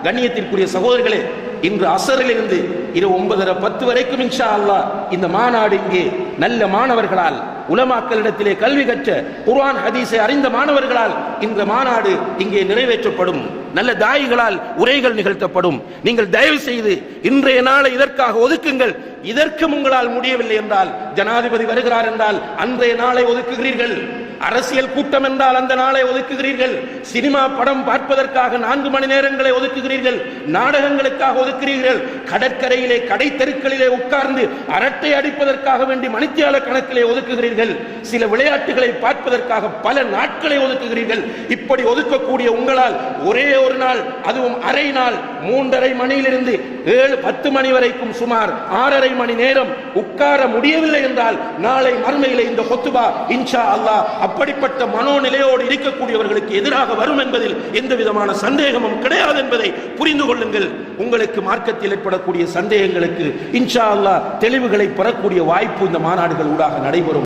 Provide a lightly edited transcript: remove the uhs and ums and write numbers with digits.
கண்ணியத்திற்குரிய சகோதரர்களே, இன்று அசரிலிருந்து இரவு 9:30 வரைக்கும் இன்ஷா அல்லாஹ் இந்த மாநாடு இங்கே நல்ல மாணவர்களால், உலமாக்களிடத்திலே கல்வி கற்ற, குர்ஆன் ஹதீஸை அறிந்த மாணவர்களால் இந்த மாநாடு இங்கே நிறைவேற்றப்படும். நல்ல தாயிகளால் உரைகள் நிகழ்த்தப்படும். நீங்கள் தயவு செய்து இன்றைய நாளை இதற்காக ஒதுக்குங்கள். இதற்கும் உங்களால் முடியவில்லை என்றால், ஜனாதிபதி வருகிறார் என்றால் அன்றைய நாளை ஒதுக்குகிறீர்கள். அரசியல் கூட்டம் என்றால் அந்த நாளை ஒதுக்குகிறீர்கள். சினிமா படம் பார்ப்பதற்காக 4 மணி நேரங்களை ஒதுக்குகிறீர்கள். நாடகங்களுக்காக ஒதுக்குகிறீர்கள். கடற்கரையிலே, கடை தெருக்களிலே உட்கார்ந்து அரட்டை அடிப்பதற்காக வேண்டி மணித்தியால கணக்கிலே ஒதுக்குகிறீர்கள். சில விளையாட்டுகளை பார்ப்பதற்காக பல நாட்களை ஒதுக்குகிறீர்கள். இப்படி ஒதுக்கக்கூடிய உங்களால் ஒரே ஒரு நாள், அதுவும் அரை நாள், 3:30 மணியிலிருந்து 7-10 மணி வரைக்கும் சுமார் 6:30 மணி நேரம் உட்கார முடியவில்லை என்றால் நாளை மறுமையிலே இந்த குத்பா இன்ஷா அல்லாஹ் அப்படிப்பட்ட மனோநிலையோடு இருக்கக்கூடியவர்களுக்கு எதிராக வரும் என்பதில் எந்த விதமான சந்தேகமும் கிடையாது என்பதை புரிந்து கொள்ளுங்கள். உங்களுக்கு மார்க்கத்தில் ஏற்படக்கூடிய சந்தேகங்களுக்கு இன்ஷா அல்லாஹ் தெளிவுகளை பெறக்கூடிய வாய்ப்பு இந்த மாநாடுகள் ஊடாக நடைபெறும்.